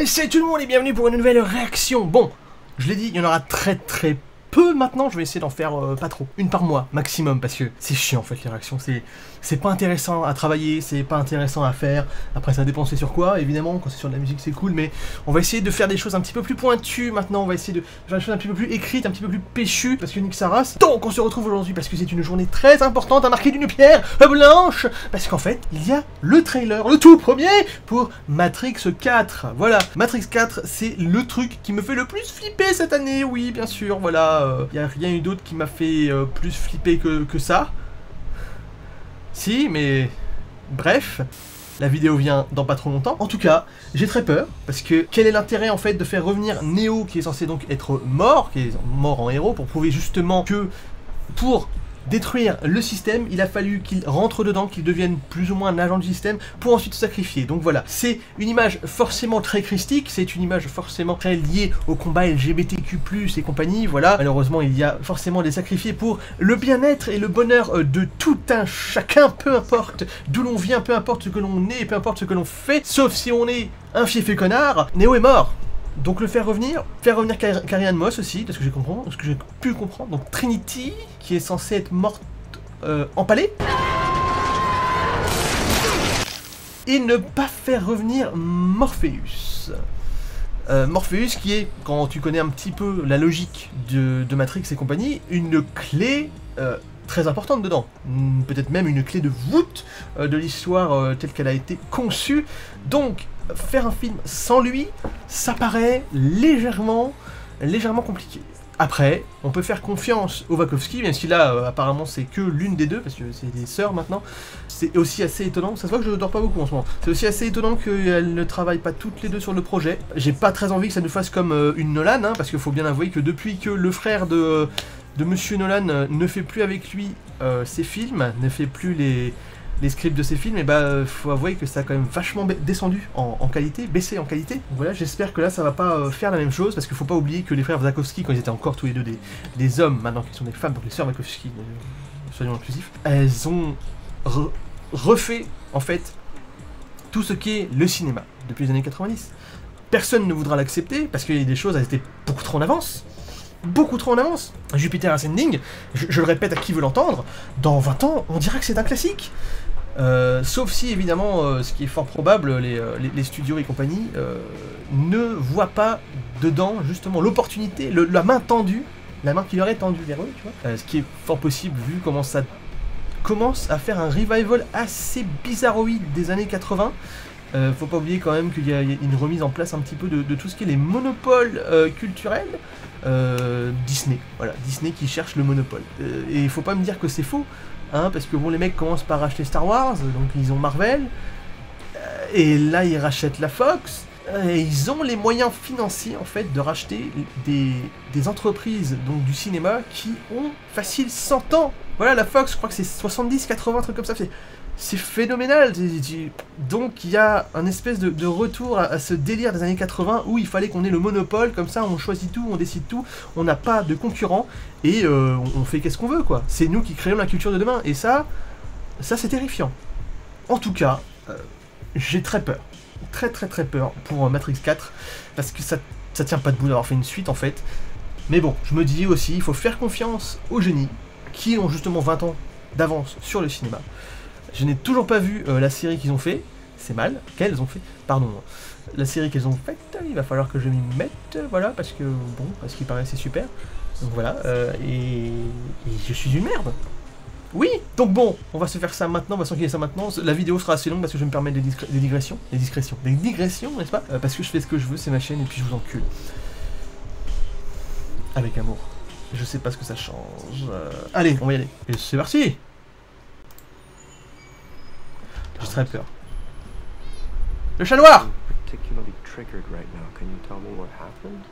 Salut tout le monde et bienvenue pour une nouvelle réaction. Bon, je l'ai dit, il y en aura très peu maintenant, je vais essayer d'en faire pas trop, une par mois maximum, parce que c'est chiant en fait les réactions, c'est pas intéressant à travailler, c'est pas intéressant à faire, après ça dépend c'est sur quoi, évidemment, quand c'est sur de la musique c'est cool, mais on va essayer de faire des choses un petit peu plus pointues maintenant, on va essayer de faire des choses un petit peu plus écrites, un petit peu plus péchues, parce que nique sa race. Donc on se retrouve aujourd'hui parce que c'est une journée très importante à marquer d'une pierre blanche, parce qu'en fait, il y a le trailer, le tout premier, pour Matrix 4, voilà, Matrix 4, c'est le truc qui me fait le plus flipper cette année, oui, bien sûr, voilà. Il n'y a rien eu d'autre qui m'a fait plus flipper que ça. Si, mais... Bref, la vidéo vient dans pas trop longtemps. En tout cas, j'ai très peur, parce que quel est l'intérêt en fait de faire revenir Neo, qui est censé donc être mort, qui est mort en héros, pour prouver justement que pour détruire le système, il a fallu qu'il rentre dedans, qu'il devienne plus ou moins un agent du système, pour ensuite se sacrifier. Donc voilà, c'est une image forcément très christique, c'est une image forcément très liée au combat LGBTQ+, et compagnie, voilà. Malheureusement, il y a forcément des sacrifiés pour le bien-être et le bonheur de tout un chacun, peu importe d'où l'on vient, peu importe ce que l'on est, peu importe ce que l'on fait, sauf si on est un fiefé connard. Neo est mort. Donc le faire revenir Carrie-Anne Moss aussi, de ce que j'ai compris, ce que j'ai pu comprendre. Donc Trinity, qui est censée être morte empalée. Et ne pas faire revenir Morpheus. Morpheus qui est, quand tu connais un petit peu la logique de Matrix et compagnie, une clé très importante dedans. Peut-être même une clé de voûte de l'histoire telle qu'elle a été conçue. Donc, faire un film sans lui, ça paraît légèrement compliqué. Après, on peut faire confiance aux Wachowski, même si là, apparemment, c'est que l'une des deux, parce que c'est des sœurs maintenant. C'est aussi assez étonnant, ça se voit que je ne dors pas beaucoup en ce moment. C'est aussi assez étonnant qu'elles ne travaillent pas toutes les deux sur le projet. J'ai pas très envie que ça nous fasse comme une Nolan, hein, parce qu'il faut bien avouer que depuis que le frère de Monsieur Nolan ne fait plus avec lui ses films, ne fait plus les scripts de ses films, et bah faut avouer que ça a quand même vachement descendu en qualité, baissé en qualité. Donc voilà, j'espère que là ça va pas faire la même chose, parce qu'il faut pas oublier que les frères Wachowski, quand ils étaient encore tous les deux des hommes, maintenant qu'ils sont des femmes, donc les sœurs Wachowski, soyons inclusifs, elles ont refait en fait tout ce qu'est le cinéma depuis les années 90. Personne ne voudra l'accepter, parce qu'il y a des choses, elles étaient beaucoup trop en avance. Beaucoup trop en avance. Jupiter Ascending, je le répète à qui veut l'entendre, dans 20 ans, on dira que c'est un classique. Sauf si, évidemment, ce qui est fort probable, les studios et compagnie ne voient pas dedans, justement, l'opportunité, la main tendue, la main qui leur est tendue vers eux, tu vois. Ce qui est fort possible, vu comment ça commence à faire un revival assez bizarroïde des années 80. Faut pas oublier quand même qu'il y a une remise en place un petit peu de tout ce qui est les monopoles culturels. Disney, voilà, Disney qui cherche le monopole. Et il faut pas me dire que c'est faux, hein, parce que bon, les mecs commencent par racheter Star Wars, donc ils ont Marvel, et là ils rachètent la Fox, et ils ont les moyens financiers en fait de racheter des entreprises donc du cinéma qui ont facile 100 ans. Voilà, la Fox, je crois que c'est 70, 80, trucs comme ça, c'est phénoménal. Donc il y a un espèce de retour à ce délire des années 80 où il fallait qu'on ait le monopole, comme ça on choisit tout, on décide tout, on n'a pas de concurrent et on fait qu'est-ce qu'on veut, quoi. C'est nous qui créons la culture de demain, et ça c'est terrifiant. En tout cas, j'ai très peur, très peur pour Matrix 4, parce que ça tient pas debout d'avoir fait une suite en fait. Mais bon, je me dis aussi, il faut faire confiance aux génies qui ont justement 20 ans d'avance sur le cinéma. Je n'ai toujours pas vu la série qu'ils ont fait, c'est mal, qu'elles ont fait, pardon, la série qu'elles ont faite, il va falloir que je m'y mette, voilà, parce que, bon, parce qu'il paraît c'est super, donc voilà, et je suis une merde. Oui, donc bon, on va se faire ça maintenant, on va s'enquiller ça maintenant, la vidéo sera assez longue parce que je vais me permettre des digressions, n'est-ce pas, parce que je fais ce que je veux, c'est ma chaîne, et puis je vous encule. Avec amour. Je sais pas ce que ça change. Allez, on va y aller. Et c'est parti. J'ai très peur. Le chat noir. Particularly triggered right now. Can you tell me what happened?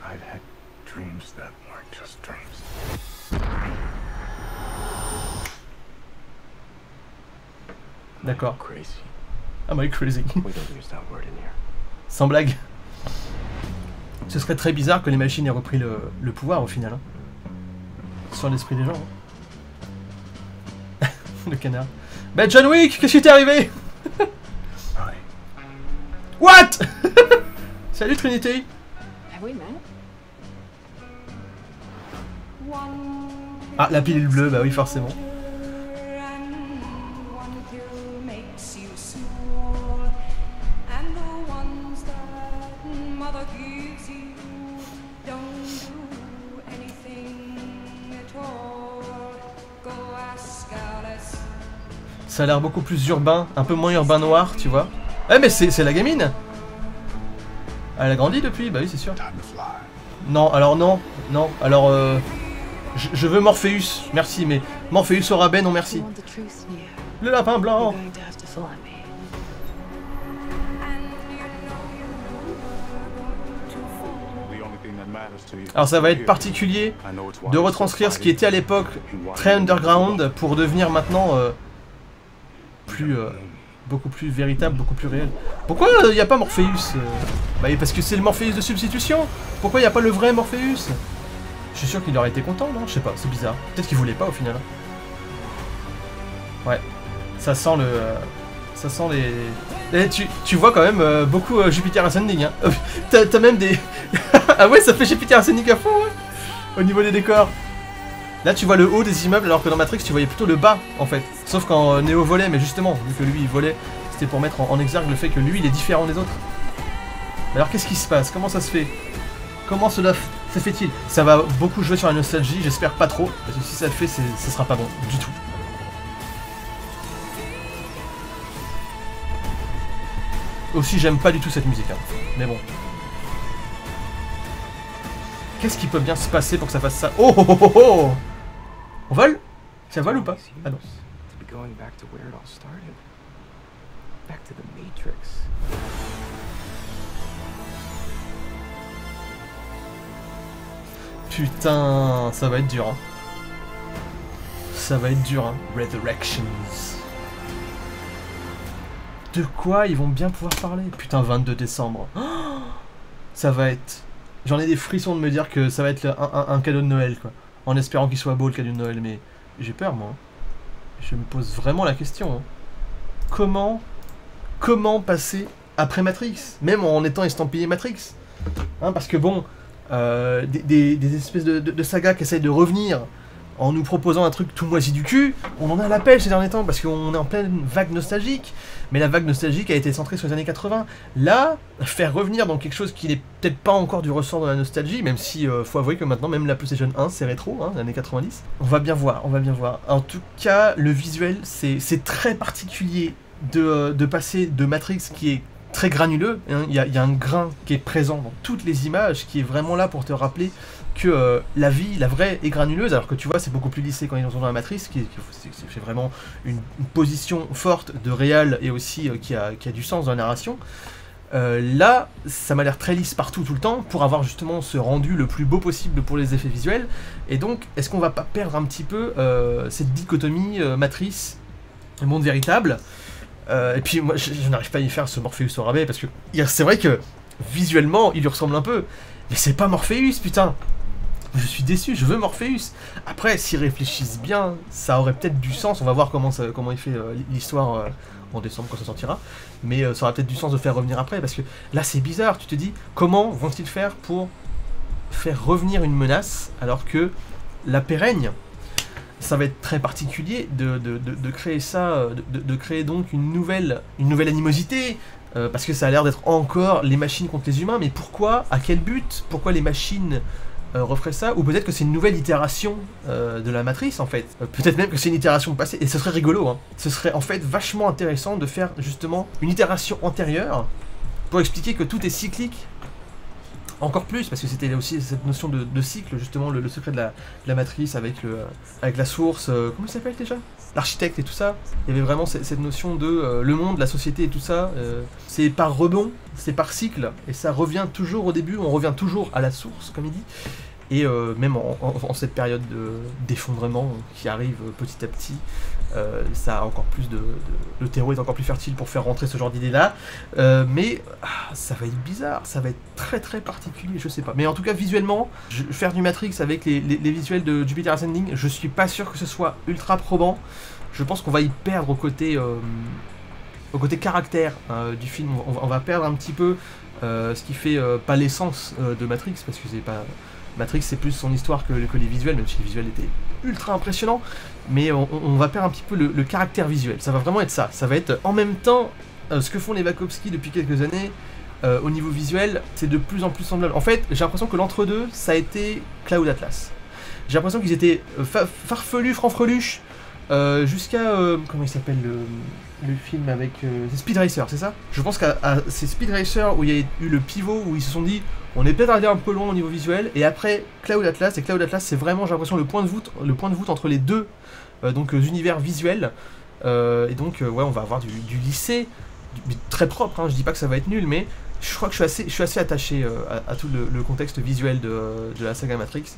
I've had dreams that weren't just dreams. D'accord. Crazy. Am I crazy? We don't use that word in here. Sans blague. Ce serait très bizarre que les machines aient repris le pouvoir au final. Hein. Sur l'esprit des gens. Hein. Le canard. Bah John Wick, qu'est-ce qui t'est arrivé? What? Salut Trinity. Have we met? Ah, la pilule bleue, bah oui, forcément. Ça a l'air beaucoup plus urbain, un peu moins urbain noir, tu vois. Eh mais c'est la gamine. Elle a grandi depuis, bah oui c'est sûr. Non, alors non, non, alors je veux Morpheus, merci, mais Morpheus au rabais, non merci. Le lapin blanc. Alors ça va être particulier de retranscrire ce qui était à l'époque très underground pour devenir maintenant beaucoup plus véritable, beaucoup plus réel. Pourquoi il n'y a pas Morpheus Bah parce que c'est le Morpheus de substitution. Pourquoi il n'y a pas le vrai Morpheus? Je suis sûr qu'il aurait été content, non? Je sais pas, c'est bizarre. Peut-être qu'il voulait pas au final. Ouais, ça sent le... ça sent les... Et tu vois quand même beaucoup Jupiter Ascending, hein. T'as même des... Ah ouais, ça fait Jupiter Ascending à fond, ouais. Au niveau des décors. Là tu vois le haut des immeubles alors que dans Matrix tu voyais plutôt le bas en fait. Sauf quand Neo volait, mais justement, vu que lui il volait, c'était pour mettre en exergue le fait que lui il est différent des autres. Alors qu'est-ce qui se passe? Comment ça se fait? Comment cela se fait-il? Ça va beaucoup jouer sur la nostalgie, j'espère pas trop, parce que si ça le fait, ce sera pas bon du tout. Aussi j'aime pas du tout cette musique, hein. Mais bon. Qu'est-ce qui peut bien se passer pour que ça fasse ça? Oh oh oh oh oh! On vole? Ça vole ou pas? Ah non. Putain, ça va être dur, hein. Ça va être dur, hein. Resurrections. De quoi ils vont bien pouvoir parler? Putain, 22 décembre. Oh, ça va être... J'en ai des frissons de me dire que ça va être un cadeau de Noël, quoi. En espérant qu'il soit beau, le cadeau de Noël, mais j'ai peur, moi. Je me pose vraiment la question. Hein. Comment passer après Matrix? Même en étant estampillé Matrix. Hein, parce que bon, des espèces de sagas qui essayent de revenir en nous proposant un truc tout moisi du cul, on en a l'appel ces derniers temps parce qu'on est en pleine vague nostalgique, mais la vague nostalgique a été centrée sur les années 80. Là, faire revenir dans quelque chose qui n'est peut-être pas encore du ressort de la nostalgie, même si faut avouer que maintenant même la PlayStation 1 c'est rétro, hein, l'année 90. On va bien voir, on va bien voir. En tout cas, le visuel c'est très particulier de passer de Matrix qui est très granuleux, hein. Il y a un grain qui est présent dans toutes les images, qui est vraiment là pour te rappeler que la vie, la vraie, est granuleuse, alors que tu vois, c'est beaucoup plus lissé quand ils sont dans la matrice, c'est vraiment une position forte de réel et aussi qui a du sens dans la narration. Là, ça m'a l'air très lisse partout, tout le temps, pour avoir justement ce rendu le plus beau possible pour les effets visuels. Et donc, est-ce qu'on va pas perdre un petit peu cette dichotomie matrice, monde véritable? Et puis moi, je n'arrive pas à y faire ce Morpheus au rabais, parce que c'est vrai que visuellement, il lui ressemble un peu, mais c'est pas Morpheus, putain. Je suis déçu, je veux Morpheus. Après, s'ils réfléchissent bien, ça aurait peut-être du sens. On va voir comment il fait l'histoire en décembre quand ça sortira. Mais ça aurait peut-être du sens de faire revenir après, parce que là c'est bizarre. Tu te dis, comment vont-ils faire pour faire revenir une menace alors que la paix règne? Ça va être très particulier de créer ça, de créer donc une nouvelle animosité. Parce que ça a l'air d'être encore les machines contre les humains. Mais pourquoi? À quel but? Pourquoi les machines referait ça, ou peut-être que c'est une nouvelle itération de la matrice en fait, peut-être même que c'est une itération passée, et ce serait rigolo, hein. Ce serait en fait vachement intéressant de faire justement une itération antérieure pour expliquer que tout est cyclique, encore plus, parce que c'était aussi cette notion de cycle, justement le secret de la matrice avec la source, comment il s'appelle déjà? L'architecte et tout ça. Il y avait vraiment cette notion de le monde, la société et tout ça, c'est par rebond, c'est par cycle, et ça revient toujours au début, on revient toujours à la source, comme il dit. Et même en cette période d'effondrement qui arrive petit à petit, ça a encore plus le terreau est encore plus fertile pour faire rentrer ce genre d'idée là, mais ça va être bizarre, ça va être très très particulier, je sais pas. Mais en tout cas visuellement, faire du Matrix avec les visuels de Jupiter Ascending, je suis pas sûr que ce soit ultra probant. Je pense qu'on va y perdre au côté caractère du film. On va perdre un petit peu ce qui fait pas l'essence de Matrix, parce que c'est pas... Matrix c'est plus son histoire que les visuels, même si les visuels étaient ultra impressionnants, mais on va perdre un petit peu le caractère visuel, ça va vraiment être ça, ça va être en même temps ce que font les Wachowski depuis quelques années, au niveau visuel, c'est de plus en plus semblable. En fait, j'ai l'impression que l'entre-deux, ça a été Cloud Atlas. J'ai l'impression qu'ils étaient farfelus, franfreluches, jusqu'à... comment il s'appelle le film avec... Speed Racer, c'est ça? Je pense qu'à c'est Speed Racer où il y a eu le pivot, où ils se sont dit on est peut-être allé un peu loin au niveau visuel, et après Cloud Atlas, et Cloud Atlas c'est vraiment, j'ai l'impression, le point de voûte entre les deux univers visuels, et donc ouais, on va avoir du lycée, très propre, hein, je dis pas que ça va être nul, mais je crois que je suis assez attaché à tout le contexte visuel de la saga Matrix.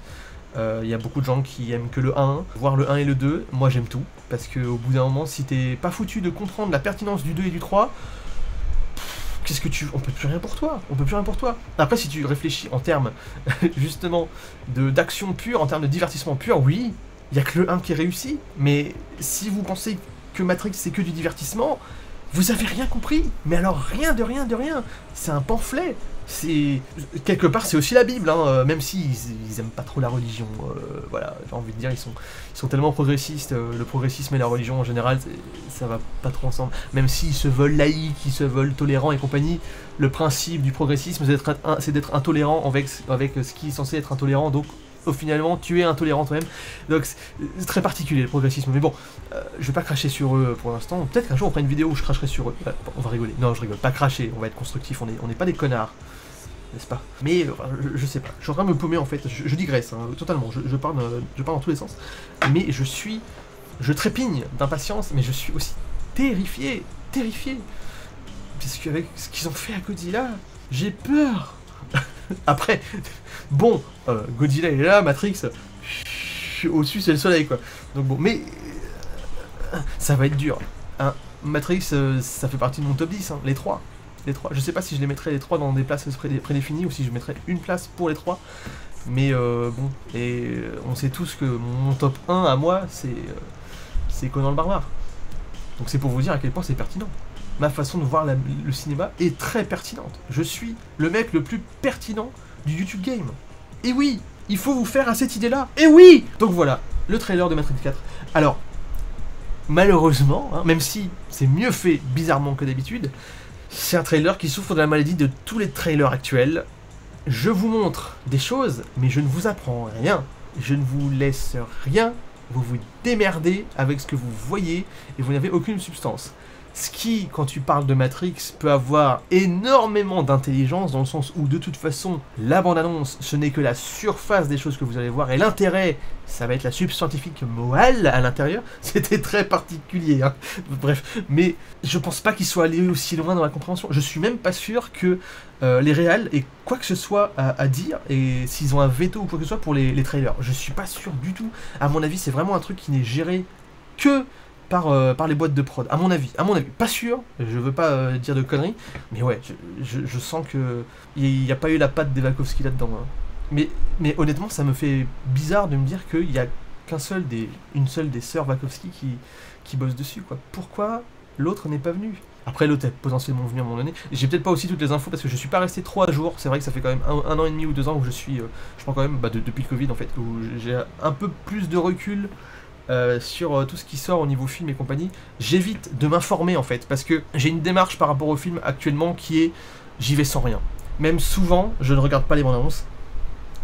Il y a beaucoup de gens qui aiment que le 1, voire le 1 et le 2, moi j'aime tout, parce qu'au bout d'un moment, si t'es pas foutu de comprendre la pertinence du 2 et du 3, qu'est-ce que on peut plus rien pour toi, on peut plus rien pour toi. Après, si tu réfléchis en termes, justement, d'action pure, en termes de divertissement pur, oui, il y a que le 1 qui est réussi, mais si vous pensez que Matrix c'est que du divertissement, vous avez rien compris, mais alors rien de rien de rien, c'est un pamphlet. C'est quelque part c'est aussi la Bible, hein, même si ils aiment pas trop la religion, voilà, j'ai envie de dire ils sont tellement progressistes, le progressisme et la religion en général ça va pas trop ensemble, même s'ils se veulent laïcs, ils se veulent tolérants et compagnie, le principe du progressisme c'est d'être intolérant avec ce qui est censé être intolérant, donc finalement tu es intolérant toi-même, donc c'est très particulier le progressisme, mais bon, je vais pas cracher sur eux pour l'instant, peut-être qu'un jour on fera une vidéo où je cracherai sur eux, on va rigoler, non je rigole, pas cracher, on va être constructif, on n'est pas des connards, n'est-ce pas? Mais je sais pas, je suis en train de me paumer en fait, je digresse, hein, totalement, je parle dans tous les sens, mais je trépigne d'impatience, mais je suis aussi terrifié, parce qu'avec ce qu'ils ont fait à Godzilla, j'ai peur. Après, bon, Godzilla il est là, Matrix, au-dessus c'est le soleil quoi, donc bon, mais ça va être dur, hein. Matrix ça fait partie de mon top 10, hein, les trois. Je sais pas si je les mettrais les 3 dans des places prédéfinies ou si je mettrais une place pour les 3. Mais bon, et on sait tous que mon top 1 à moi, c'est Conan le Barbare. Donc c'est pour vous dire à quel point c'est pertinent. Ma façon de voir le cinéma est très pertinente. Je suis le mec le plus pertinent du YouTube Game. Et oui, il faut vous faire à cette idée-là. Et oui! Donc voilà, le trailer de Matrix 4. Alors, malheureusement, hein, même si c'est mieux fait bizarrement que d'habitude, c'est un trailer qui souffre de la maladie de tous les trailers actuels. Je vous montre des choses, mais je ne vous apprends rien. Je ne vous laisse rien. Vous vous démerdez avec ce que vous voyez et vous n'avez aucune substance. Ce qui, quand tu parles de Matrix, peut avoir énormément d'intelligence, dans le sens où, de toute façon, la bande-annonce, ce n'est que la surface des choses que vous allez voir, et l'intérêt, ça va être la subscientifique morale à l'intérieur. C'était très particulier, hein. Bref, mais je pense pas qu'il soit allé aussi loin dans la compréhension. Je suis même pas sûr que les réals aient quoi que ce soit à dire, et s'ils ont un veto ou quoi que ce soit pour les trailers. Je suis pas sûr du tout. À mon avis, c'est vraiment un truc qui n'est géré que par les boîtes de prod, à mon avis, pas sûr, je veux pas dire de conneries, mais ouais, je sens que il n'y a pas eu la patte des Wachowski là-dedans, hein. Mais honnêtement, ça me fait bizarre de me dire qu'il y a une seule des sœurs Wachowski qui bosse dessus, quoi. Pourquoi l'autre n'est pas venu? Après, l'autre est potentiellement venu à un moment donné. J'ai peut-être pas aussi toutes les infos parce que je suis pas resté 3 jours. C'est vrai que ça fait quand même un an et demi ou 2 ans où je prends quand même, depuis le Covid en fait, où j'ai un peu plus de recul sur tout ce qui sort au niveau film et compagnie. J'évite de m'informer en fait, parce que j'ai une démarche par rapport au film actuellement qui est j'y vais sans rien. Même souvent, je ne regarde pas les bandes annonces.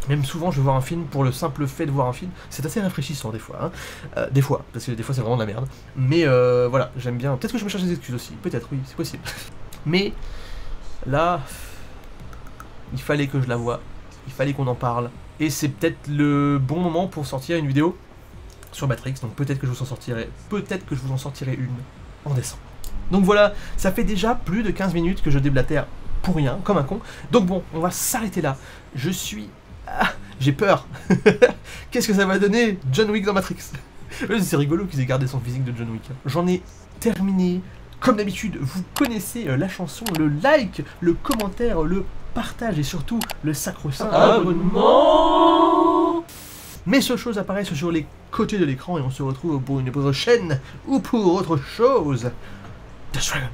Même souvent, je vais voir un film pour le simple fait de voir un film. C'est assez rafraîchissant des fois, hein. Des fois, parce que des fois c'est vraiment de la merde. Mais voilà, j'aime bien. Peut-être que je me cherche des excuses aussi, peut-être, oui, c'est possible. Mais là, il fallait que je la voie, il fallait qu'on en parle. Et c'est peut-être le bon moment pour sortir une vidéo sur Matrix, donc peut-être que je vous en sortirai une en décembre. Donc voilà, ça fait déjà plus de 15 minutes que je déblatère pour rien, comme un con. Donc bon, on va s'arrêter là. J'ai peur. Qu'est-ce que ça va donner John Wick dans Matrix? C'est rigolo qu'ils aient gardé son physique de John Wick. J'en ai terminé. Comme d'habitude, vous connaissez la chanson, le like, le commentaire, le partage et surtout le sacro-saint abonnement. Mes seules choses apparaissent sur les côtés de l'écran et on se retrouve pour une prochaine ou pour autre chose. The Dragon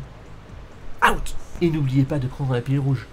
out. Et n'oubliez pas de prendre la pilule rouge.